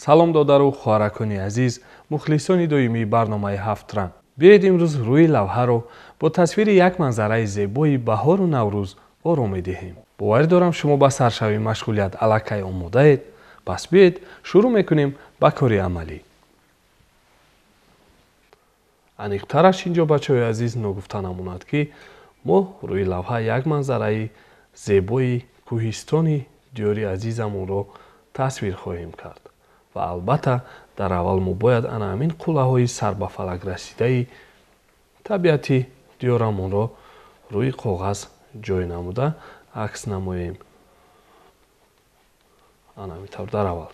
салом додару хоҳаракони азиз, мухлисони доимии барномаи 7 ранг. Биёед имрӯз рӯи лавҳаро бо тасвири як манзараи зебои баҳору наврӯз оромӣ диҳем. бовар дорам шумо ба саршави машғулият аллакай омодаед. пас биёед шурӯъ мекунем ба кори амалӣ. аниқтараш инҷо бачаҳои азиз ногуфта намонад ки мо рӯи лавҳа як манзараи зебои кӯҳистони диёри азизамонро тасвир хоҳем кард. ва албатта дар аввал мо бояд ана ҳамин қуллаҳои сар ба фалак расидаи табиати диёрамонро рӯи коғаз ҷой намуда акс намоем. ана ҳамин тавр дар аввал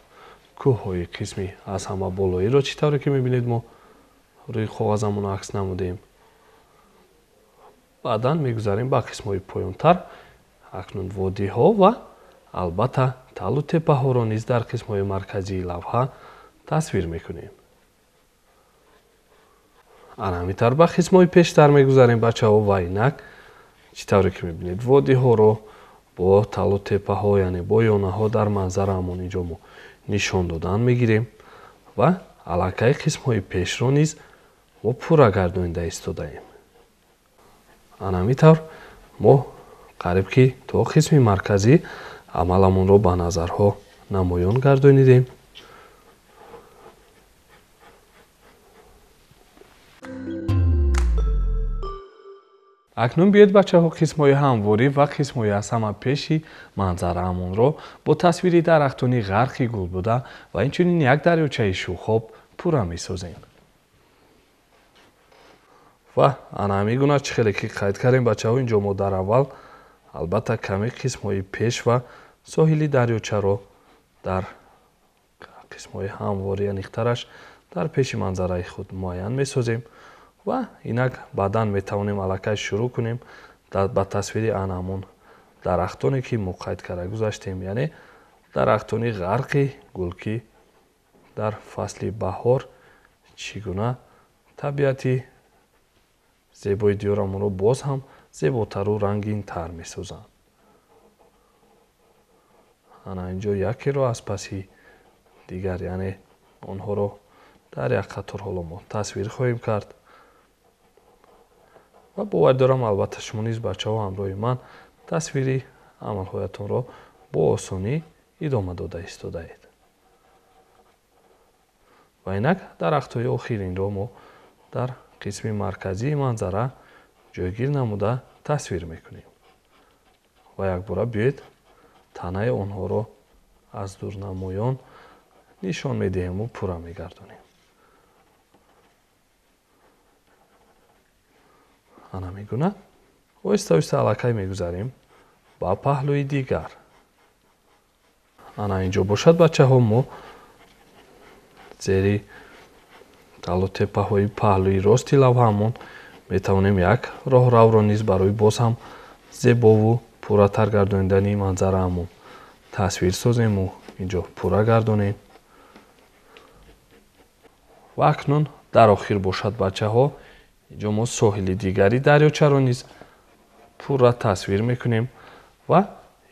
кӯҳҳои қисми аз ҳама болоиро чӣ тавре ки мебинед мо рӯи коғазамон акс намудем. баъдан мегузарем ба қисмҳои поёнтар, акнун водиҳо ва албатта талу теппаҳоро низ дар қисмҳои марказии лавҳа тасвир мекунем. ана ҳамин тавр ба қисмҳои пештар мегузарем бачаҳо ва инак чӣ тавре ки мебинед водиҳоро бо талу теппаҳо, яъне бо ёнаҳо дар манзараамон инҷо мо нишон додан мегирем ва аллакай қисмҳои пешро низ мо пурра гардонида истодаем. ана ҳамин тавр мо қариб ки то қисми марказӣ амаламонро ба назарҳо намоён гардонидем. акнун биёед бачаҳо қисмҳои ҳамворӣ ва қисмҳои аз ҳама пеши манзараамонро бо тасвири дарахтони ғарқи гул буда ва инчунин як дарёчаи шӯхоб пурра месозем. ва ана ҳамин гуна чӣ хеле ки қайд кардем бачаҳо, инҷо мо дар аввал албатта каме қисмҳои пеш ва соҳили дарёчаро дар қисмҳои ҳамворӣ аниқтараш дар пеши манзараи худ муайян месозем ва инак баъдан метавонем аллакай шурӯъ кунем ба тасвири ана ҳамон дарахтоне ки мо қайд карда гузаштем, яъне дарахтони ғарқи гул ки дар фасли баҳор чӣ гуна табиати зебои диёрамонро боз ҳам зеботару рангинтар месозанд. ана инҷо якеро аз паси дигар, яъне онҳоро дар як қатор ҳоло мо тасвир хоҳем кард. ва бовар дорам албатта шумо низ бачаҳо ҳамроҳи ман тасвири амалҳоятонро бо осонӣ идома дода истодаед. ва инак дарахтҳои охиринро мо дар қисми марказии манзара ҷойгир намуда тасвир мекунем. ва якбора биёед танаи онҳоро аз дур намоён нишон медиҳему пурра мегардонем. ана ҳамин гуна оҳиста оҳиста аллакай мегузарем ба паҳлӯи дигар. ана инҷо бошад бачаҳо, мо зери талу теппаҳои паҳлӯи рости лавҳаамон метавонем як роҳравро низ барои боз ҳам зебову пурратар гардонидани манзараамон тасвир созему инҷо пурра гардонем. ва акнун дар охир бошад бачаҳо, инҷо мо соҳили дигари дарёчаро низ пурра тасвир мекунем ва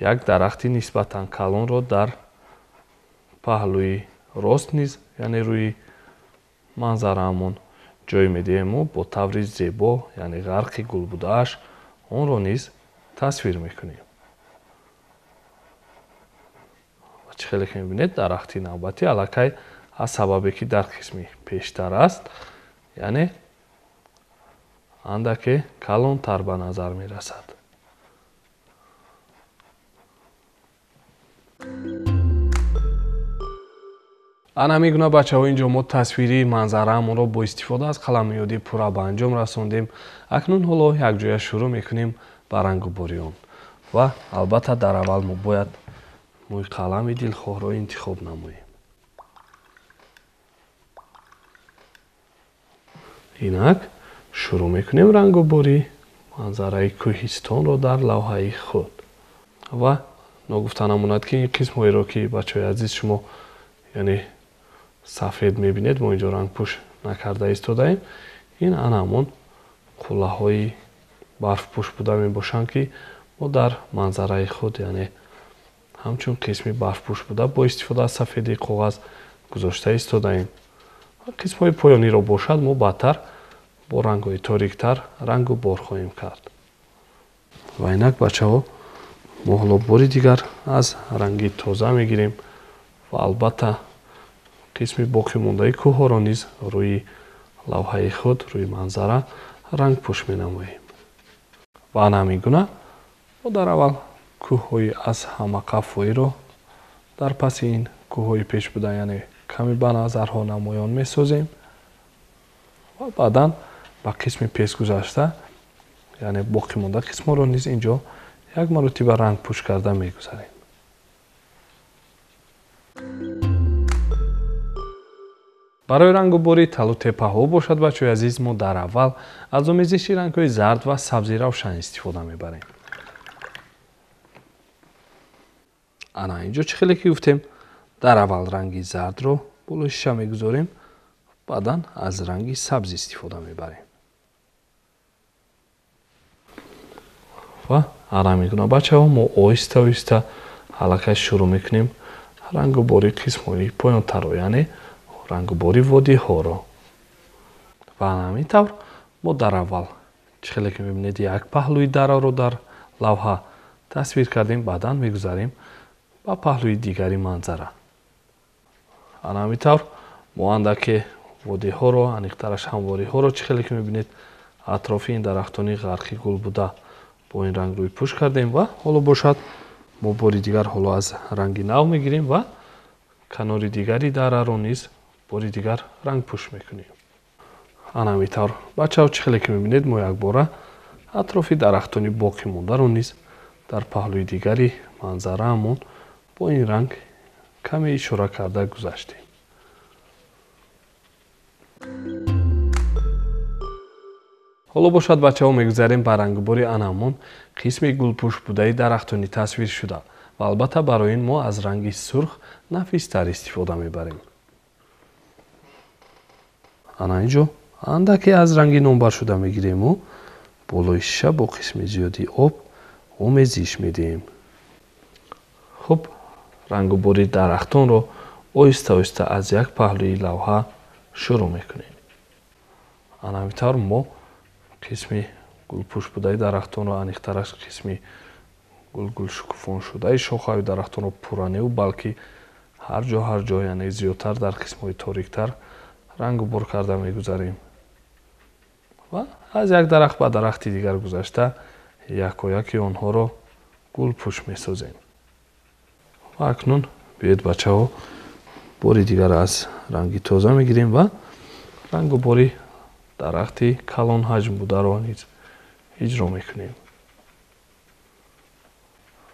як дарахти нисбатан калонро дар паҳлӯи рост низ, яъне рӯи манзараамон ҷой медиҳему бо таври зебо, яъне ғарқи гулбудааш онро низ тасвир мекунем. ва чӣ хеле ки мебинед дарахти навбатӣ аллакай аз сабабе ки дар қисми пештар аст, яъне андаке калонтар ба назар мерасад. ана ҳамин гуна бачаҳо, инҷо мо тасвири манзараамонро бо истифода аз қаламиёдӣ пурра ба анҷом расондем. акнун ҳоло якҷоя шурӯъ мекунем ба рангуборӣ он. ва албатта дар аввал мо бояд мои қалами дилхоҳро интихоб намоем. инак шурӯъ мекунем рангуборӣ манзараи кӯҳистонро дар лавҳаи худ. ва ногуфта намонад ки ин қисмҳоеро ки бачаҳои азиз шумо яъне сафед мебинед, мо инҷо рангпӯш накарда истодаем. ин ана ҳамон қуллаҳои барфпӯш буда мебошанд ки мо дар манзараи худ, яъне ҳамчун қисми барфпӯш буда бо истифода аз сафедии коғаз гузошта истодаем. қисмҳои поёниро бошад мо баъдтар бо рангҳои ториктар рангу бор хоҳем кард. ва инак бачаҳо мо ҳоло бори дигар аз ранги тоза мегирем ва албатта қисми боқӣ мондаи кӯҳҳоро низ рӯи лавҳаи худ, рӯи манзара рангпӯш менамоем. ва ана ҳамин гуна мо дар аввал кӯҳҳои аз ҳама қафоиро дар паси ин кӯҳҳои пеш буда яъне каме ба назарҳо намоён месозем ва баъдан ба қисми песгузашта яъне боқӣ монда қисмҳоро низ инҷо як маротиба рангпӯш карда мегузарем. барои рангубори талу теппаҳо бошад бачаҳои азиз мо дар аввал аз омезиши рангҳои зард ва сабзи равшан истифода мебарем. ана инҷо чӣ хеле ки гуфтем дар аввал ранги зардро болои шиша мегузорем, баъдан аз ранги сабз истифода мебарем. ва ана ҳамин гуна бачаҳо мо оҳиста оҳиста аллакай шурӯъ мекунем рангубори қисмҳои поёнтарро яъне рангубори водиҳоро. ва ана ҳамин тавр мо дар аввал чӣ хеле ки мебинед як паҳлӯи дараро дар лавҳа тасвир кардем, баъдан мегузарем ба паҳлӯи дигари манзара. ана ҳамин тавр мо андаке водиҳоро, аниқтараш ҳамвориҳоро чӣ хеле ки мебинед атрофи ин дарахтони ғарқи гул буда бо ин ранг рӯйпӯш кардем ва ҳоло бошад мо бори дигар ҳоло аз ранги нав мегирем ва канори дигари дараро низ бори дигар рангпӯш мекунем. ана ҳамин тавр бачаҳо чӣ хеле ки мебинед мо якбора атрофи дарахтони боқӣ мондаро низ дар паҳлӯи дигари манзараамон бо ин ранг каме ишора карда гузаштем. ҳоло бошад бачаҳо мегузарем ба рангубори анамон қисми гулпӯш будаи дарахтони тасвиршуда ва албатта барои ин мо аз ранги сурх нафистар истифода мебарем. ана инҷо андаке аз ранги номбаршуда мегирему болои шиша бо қисми зиёди об омезиш медиҳем. хуб рангубори дарахтонро оҳиста оҳиста аз як паҳлӯи лавҳа шурӯъ мекунем. ана ҳамин тавр мо қисми гулпӯш будаи дарахтонро аниқтараш қисми гулшукуфон шудаи шохаҳои дарахтонро пурраневу балки ҳар ҷо яъне зиёдтар дар қисмҳои ториктар рангубор карда мегузарем ва аз як дарахт ба дарахти дигар гузашта якояки онҳоро гулпӯш месозем. ва акнун биёед бачаҳо бори дигар аз ранги тоза мегирем ва рангубори дарахти калон ҳаҷм бударо низ иҷро мекунем.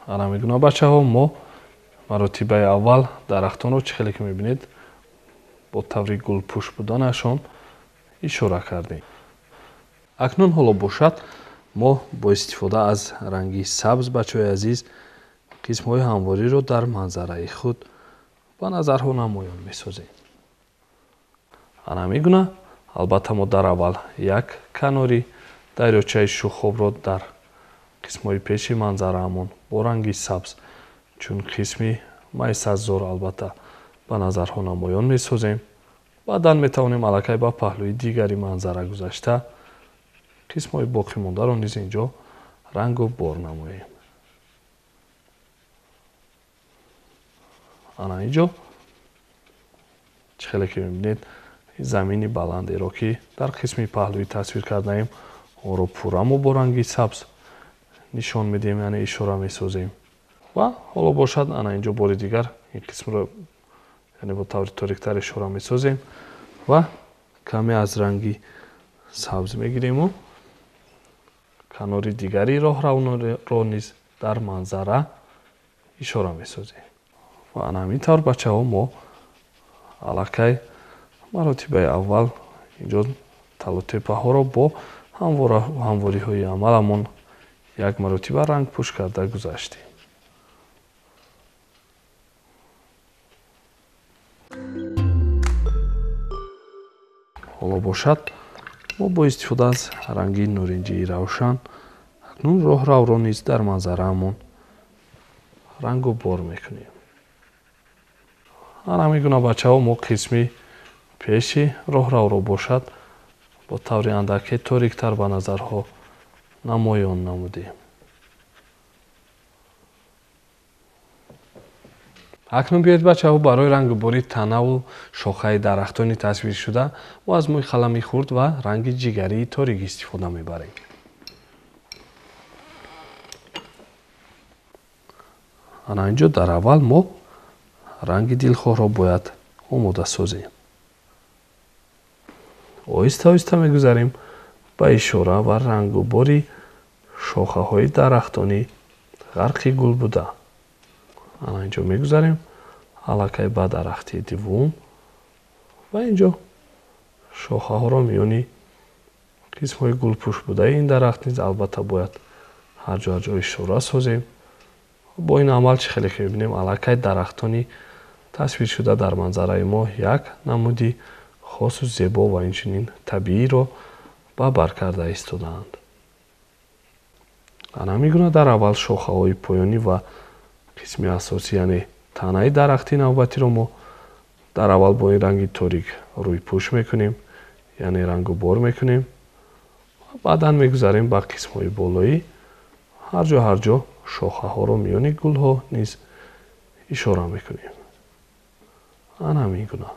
ана ҳамин гуна бачаҳо мо маротибаи аввал дарахтонро чӣ хеле ки мебинед бо таври гулпӯш буданашон ишора кардем. акнун ҳоло бошад мо бо истифода аз ранги сабз бачаҳои азиз қисмҳои ҳамвориро дар манзараи худ ба назарҳо намоён месозем. ана ҳамин гуна албатта мо дар аввал як канори дарёчаи шухобро дар қисмҳои пеши манзараамон бо ранги сабз чун қисми майсаззор албатта ба назарҳо намоён месозем. баъдан метавонем аллакай ба паҳлӯи дигари манзара гузашта қисмҳои боқӣ мондаро низ инҷо рангу бор намоем. ана инҷо чӣ хеле ки мебинед замини баландеро ки дар қисми паҳлӯӣ тасвир кардаем онро пурраму бо ранги сабз нишон медиҳем яъне ишора месозем. ва ҳоло бошад ана инҷо бори дигар ин қисмро яъне бо таври ториктар ишора месозем ва каме аз ранги сабз мегирему канори дигари роҳраворо низ дар манзара ишора месозем. ва ана ҳамин тавр бачаҳо мо аллакай маротибаи аввал инҷо талутеппаҳоро бо ҳамвориҳои амаламон як маротиба рангпӯш карда гузаштем. ҳоло бошад мо бо истифода аз ранги нуринҷии равшан акнун роҳравро низ дар манзараамон рангу бор мекунем. ана мегуна бачаҳо мо қисми пеши роҳравро бошад бо таври андаке ториктар ба назарҳо намоён намудем. акнун биёед бачаҳо барои рангубори танаву шохаи дарахтони тасвиршуда мо аз мӯи қалами хурд ва ранги ҷигарии торик истифода мебарем. ана инҷо дар аввал мо ранги дилхоҳро бояд омода созем. оҳиста оҳиста мегузарем ба ишора ва рангубори шохаҳои дарахтони ғарқи гул буда. ана инҷо мегузарем аллакай ба дарахти дуввум ва инҷо шохаҳоро миёни қисмҳои гулпӯшбудаи ин дарахт низ албатта бояд ҳарҷо ишора созем. бо ин амал чӣ хеле ки мебинем аллакай дарахтони тасвиршуда дар манзараи мо як намуди хосу зебо ва инчунин табииро ба бар карда истодаанд. ана мегуна дар аввал шохаҳои поёнӣ ва қисми асосӣ яъне танаи дарахти навбатиро мо дар аввал бо ин ранги торик рӯйпӯш мекунем яъне рангубор мекунем. баъдан мегузарем ба қисмҳои болоӣ ҳарҷо шохаҳоро миёни гулҳо низ ишора мекунем. ана ҳамин гуна.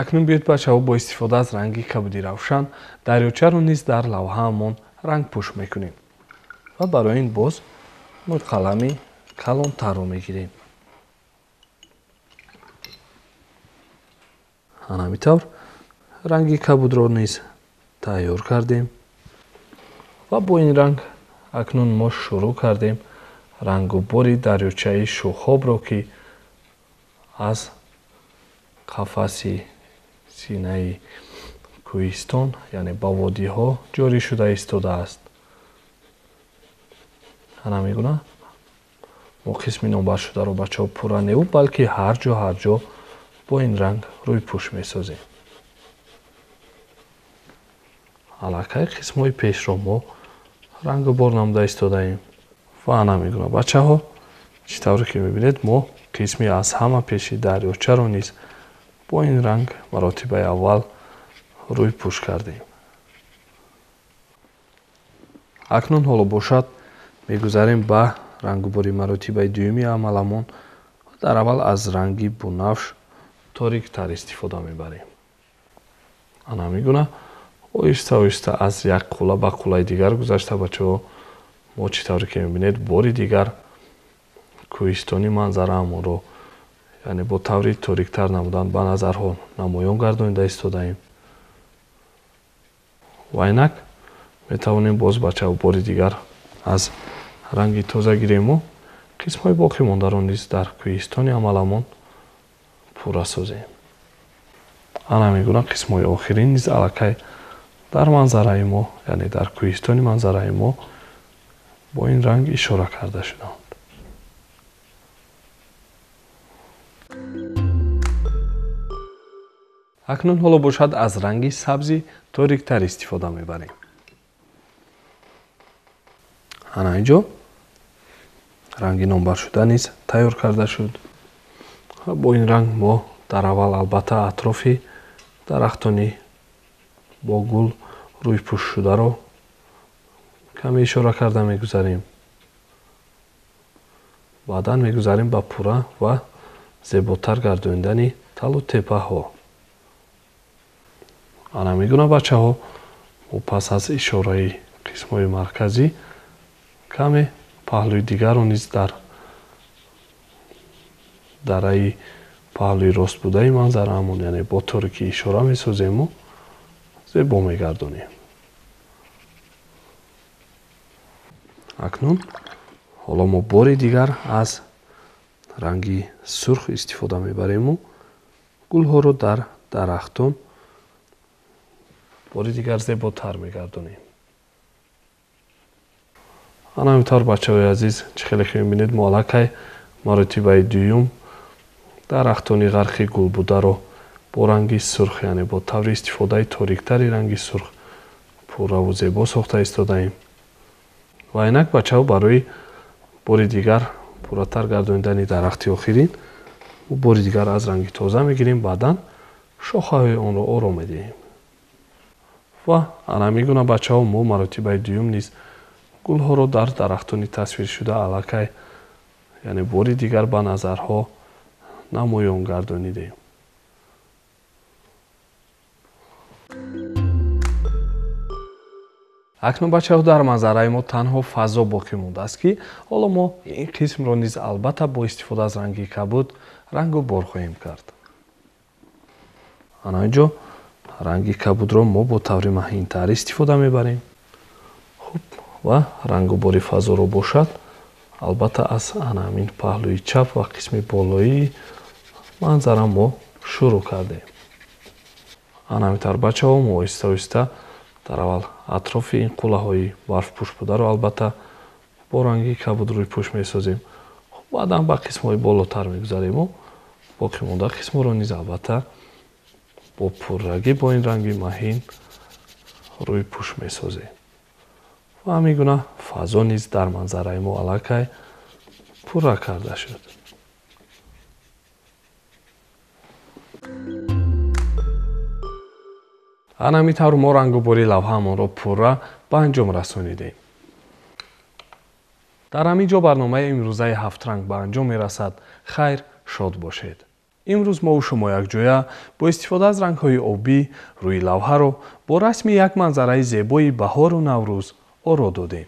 акнун биёед бачаҳо бо истифода аз ранги кабуди равшан дарёчаро низ дар лавҳаамон рангпӯш мекунем ва барои ин боз мо қалами калонтарро мегирем. ана ҳамин тавр ранги кабудро низ тайёр кардем ва бо ин ранг акнун мо шурӯъ кардем рангубори дарёчаи шӯхобро ки аз қафаси синаи кӯҳистон яъне ба водиҳо ҷорӣ шуда истодааст. ана мегуна мо қисми номбаршударо бачаҳо пурра неву балки ҳарҷо бо ин ранг рӯйпӯш месозем. аллакай қисмҳои пешро мо рангубор намуда истодаем ва ана мегуна бачаҳо чӣ тавре ки мебинед мо қисми аз ҳама пеши дарёчаро низ бо ин ранг маротибаи аввал рӯйпӯш кардем. акнун ҳоло бошад мегузарем ба рангубори маротибаи дуюми амаламон. дар аввал аз ранги бунавш ториктар истифода мебарем. ана ҳамин гуна оҳиста оҳиста аз як қулла ба қуллаи дигар гузашта бачаҳо мо чӣ тавре ки мебинед бори дигар кӯҳистони манзараамонро яъне бо таври ториктар намудан ба назарҳо намоён гардонида истодаем. ва инак метавонем боз бачаҳо бори дигар аз ранги тоза гирему қисмҳои боқӣ мондаро низ дар кӯҳистони амаламон пурра созем. ана мегуна қисмҳои охирин низ аллакай дар манзараи мо яъне дар кӯҳистони манзараи мо бо ин ранг ишора карда шудаанд. акнун ҳоло бошад аз ранги сабзи ториктар истифода мебарем. ана инҷо ранги номбаршуда низ тайёр карда шуд. бо ин ранг мо дар аввал албатта атрофи дарахтони бо гул рӯйпӯшшударо каме ишора карда мегузарем. баъдан мегузарем ба пурра ва зеботар гардонидани талу теппаҳо. ана мегуна бачаҳо мо пас аз ишораи қисмҳои марказӣ каме паҳлӯи дигарро низ дар дараи паҳлӯи ростбудаи манзараамон яъне бо торикӣ ишора месозему зебо мегардонем. акнун ҳоло мо бори дигар аз ранги сурх истифода мебарему гулҳоро дар дарахтон бори дигар зеботар мегардонем. ана ҳамин тавр бачаҳои азиз чӣ хеле ки мебинед мо аллакай маротибаи дуюм дарахтони ғарқи гулбударо бо ранги сурх яъне бо таври истифодаи ториктари ранги сурх пурраву зебо сохта истодаем ва инак бачаҳо барои бори дигар пурратар гардонидани дарахти охирин бори дигар аз ранги тоза мегирем, баъдан шохаҳои онро ором медиҳем. ва ана мегуна бачаҳо мо маротибаи дуюм низ гулҳоро дар дарахтони тасвиршуда аллакай яъне бори дигар ба назарҳо намоён гардонидем. акнун бачаҳо дар манзараи мо танҳо фазо боқӣ мондааст ки ҳоло мо ин қисмро низ албатта бо истифода аз ранги кабуд рангу бор хоҳем кард. ана инҷо ранги кабудро мо бо таври маҳинтар истифода мебарем. хуб ва рангу бори фазоро бошад албатта аз ана ҳамин паҳлӯи чап ва қисми болоии манзара мо шурӯъ кардем. ана ҳаминтар бачаҳо мо оҳиста оҳиста дар аввал атрофи ин қуллаҳои барфпӯшбударо албатта бо ранги кабуд рӯйпӯш месозем. баъдан ба қисмҳои болотар мегузарему боқӣ монда қисмҳоро низ албатта бо пуррагӣ бо ин ранги маҳин рӯйпӯш месозем. ва ҳамин гуна фазо низ дар манзараи мо аллакай пурра карда шуд. ана ҳамин тавр мо рангу бори лавҳаамонро пурра ба анҷом расонидем. дар ҳамин ҷо барномаи имрӯзаи ҳафтранг ба анҷом мерасад. хайр, шод бошед. имрӯз мо шумо якҷоя бо истифода аз рангҳои обӣ рӯи лавҳаро бо расми як манзараи зебои баҳору наврӯз оро додем.